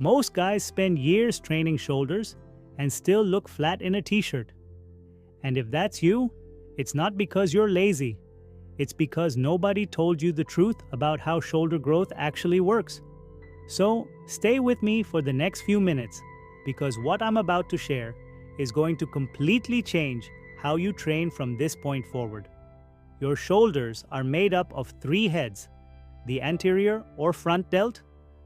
Most guys spend years training shoulders and still look flat in a t-shirt. And if that's you, it's not because you're lazy. It's because nobody told you the truth about how shoulder growth actually works. So, stay with me for the next few minutes, because what I'm about to share is going to completely change how you train from this point forward. Your shoulders are made up of three heads: the anterior or front delt,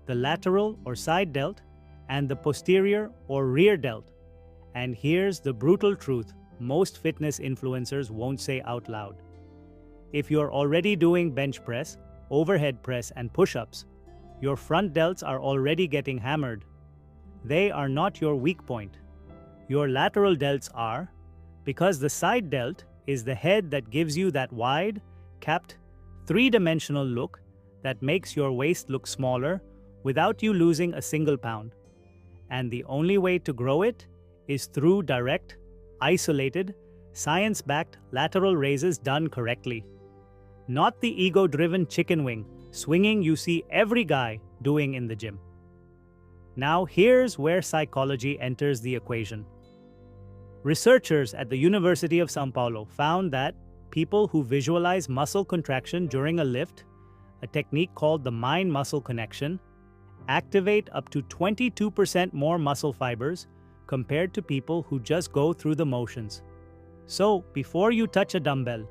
the lateral or side delt, and the posterior or rear delt. And here's the brutal truth most fitness influencers won't say out loud. If you're already doing bench press, overhead press, and push-ups, your front delts are already getting hammered. They are not your weak point. Your lateral delts are, because the side delt is the head that gives you that wide, capped, three-dimensional look that makes your waist look smaller without you losing a single pound. And the only way to grow it is through direct, isolated, science-backed lateral raises done correctly. Not the ego-driven chicken wing swinging you see every guy doing in the gym. Now here's where psychology enters the equation. Researchers at the University of São Paulo found that people who visualize muscle contraction during a lift, a technique called the mind-muscle connection, activate up to 22% more muscle fibers compared to people who just go through the motions. So, before you touch a dumbbell,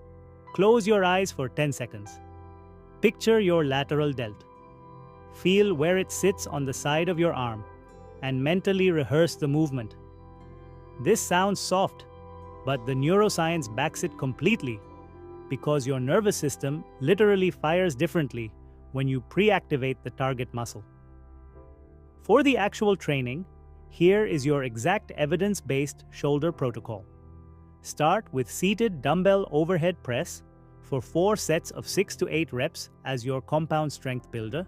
close your eyes for 10 seconds. Picture your lateral delt. Feel where it sits on the side of your arm and mentally rehearse the movement. This sounds soft, but the neuroscience backs it completely, because your nervous system literally fires differently when you pre-activate the target muscle. For the actual training, here is your exact evidence-based shoulder protocol. Start with seated dumbbell overhead press for 4 sets of 6 to 8 reps as your compound strength builder.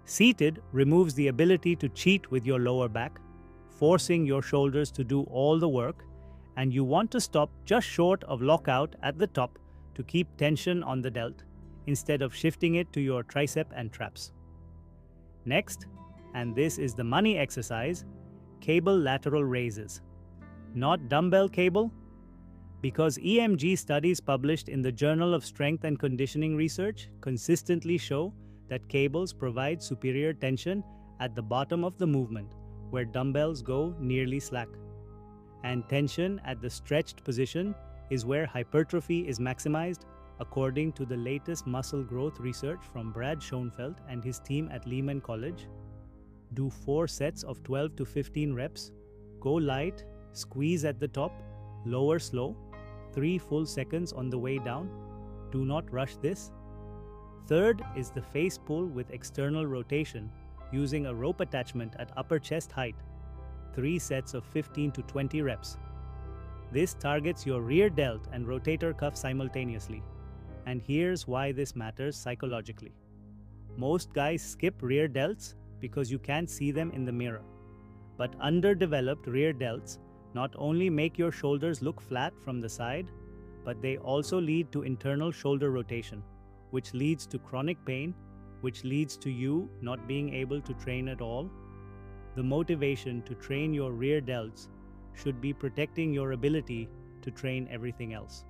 Seated removes the ability to cheat with your lower back, forcing your shoulders to do all the work, and you want to stop just short of lockout at the top to keep tension on the delt, instead of shifting it to your tricep and traps. Next, and this is the money exercise, cable lateral raises. Not dumbbell cable, because EMG studies published in the Journal of Strength and Conditioning Research consistently show that cables provide superior tension at the bottom of the movement, where dumbbells go nearly slack. And tension at the stretched position is where hypertrophy is maximized, according to the latest muscle growth research from Brad Schoenfeld and his team at Lehman College. Do 4 sets of 12 to 15 reps, go light, squeeze at the top, lower slow, 3 full seconds on the way down. Do not rush this. Third is the face pull with external rotation using a rope attachment at upper chest height, 3 sets of 15 to 20 reps. This targets your rear delt and rotator cuff simultaneously. And here's why this matters psychologically. Most guys skip rear delts because you can't see them in the mirror. But underdeveloped rear delts not only make your shoulders look flat from the side, but they also lead to internal shoulder rotation, which leads to chronic pain, which leads to you not being able to train at all. The motivation to train your rear delts should be protecting your ability to train everything else.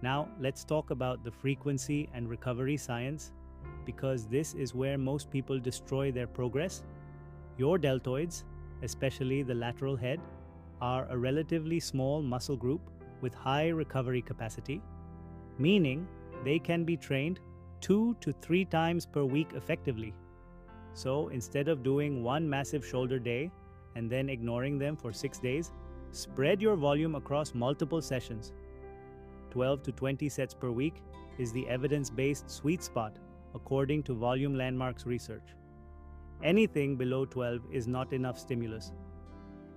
Now, let's talk about the frequency and recovery science, because this is where most people destroy their progress. Your deltoids, especially the lateral head, are a relatively small muscle group with high recovery capacity, meaning they can be trained 2 to 3 times per week effectively. So instead of doing one massive shoulder day and then ignoring them for 6 days, spread your volume across multiple sessions. 12 to 20 sets per week is the evidence-based sweet spot according to Volume Landmarks research. Anything below 12 is not enough stimulus.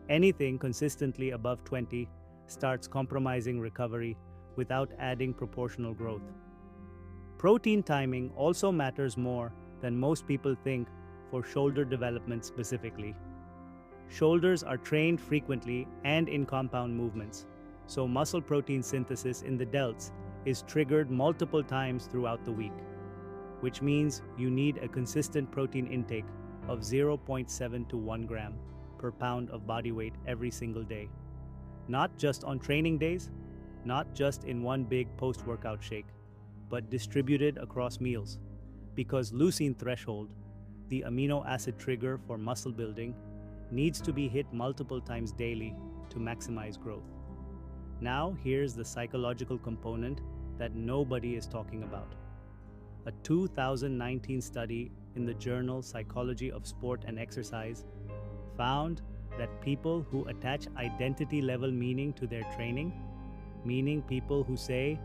Anything consistently above 20 starts compromising recovery without adding proportional growth. Protein timing also matters more than most people think for shoulder development specifically. Shoulders are trained frequently and in compound movements, so muscle protein synthesis in the delts is triggered multiple times throughout the week, which means you need a consistent protein intake of 0.7 to 1 gram per pound of body weight every single day. Not just on training days, not just in one big post-workout shake, but distributed across meals. Because leucine threshold, the amino acid trigger for muscle building, needs to be hit multiple times daily to maximize growth. Now, here's the psychological component that nobody is talking about. A 2019 study in the journal Psychology of Sport and Exercise found that people who attach identity-level meaning to their training, meaning people who say,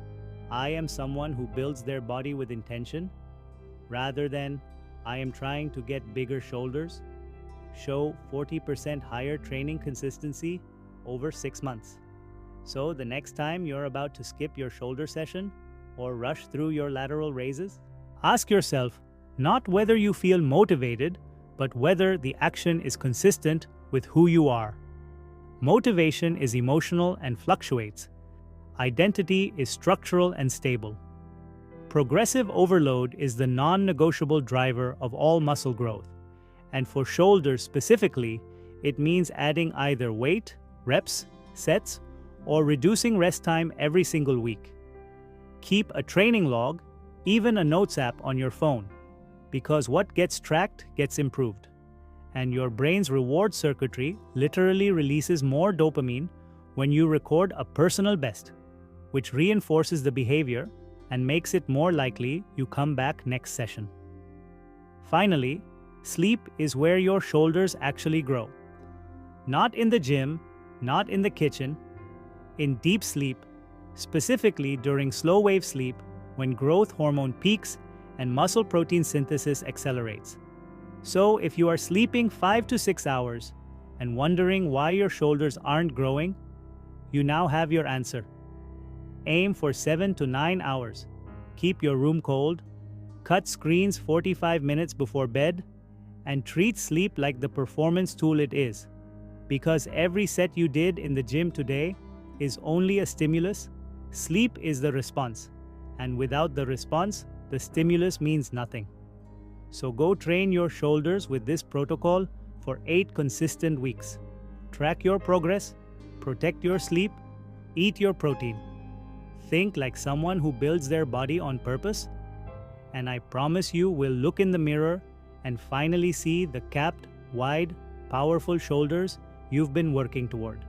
"I am someone who builds their body with intention," rather than, "I am trying to get bigger shoulders," show 40% higher training consistency over 6 months. So the next time you're about to skip your shoulder session or rush through your lateral raises, ask yourself not whether you feel motivated, but whether the action is consistent with who you are. Motivation is emotional and fluctuates. Identity is structural and stable. Progressive overload is the non-negotiable driver of all muscle growth, and for shoulders specifically, it means adding either weight, reps, sets, or reducing rest time every single week. Keep a training log, even a notes app on your phone, because what gets tracked gets improved. And your brain's reward circuitry literally releases more dopamine when you record a personal best, which reinforces the behavior and makes it more likely you come back next session. Finally, sleep is where your shoulders actually grow. Not in the gym, not in the kitchen, in deep sleep, specifically during slow wave sleep when growth hormone peaks and muscle protein synthesis accelerates. So if you are sleeping 5 to 6 hours and wondering why your shoulders aren't growing, you now have your answer. Aim for 7 to 9 hours. Keep your room cold, cut screens 45 minutes before bed, and treat sleep like the performance tool it is. Because every set you did in the gym today is only a stimulus, sleep is the response. And without the response, the stimulus means nothing. So go train your shoulders with this protocol for 8 consistent weeks. Track your progress, protect your sleep, eat your protein. Think like someone who builds their body on purpose, and I promise you will look in the mirror and finally see the capped, wide, powerful shoulders you've been working toward.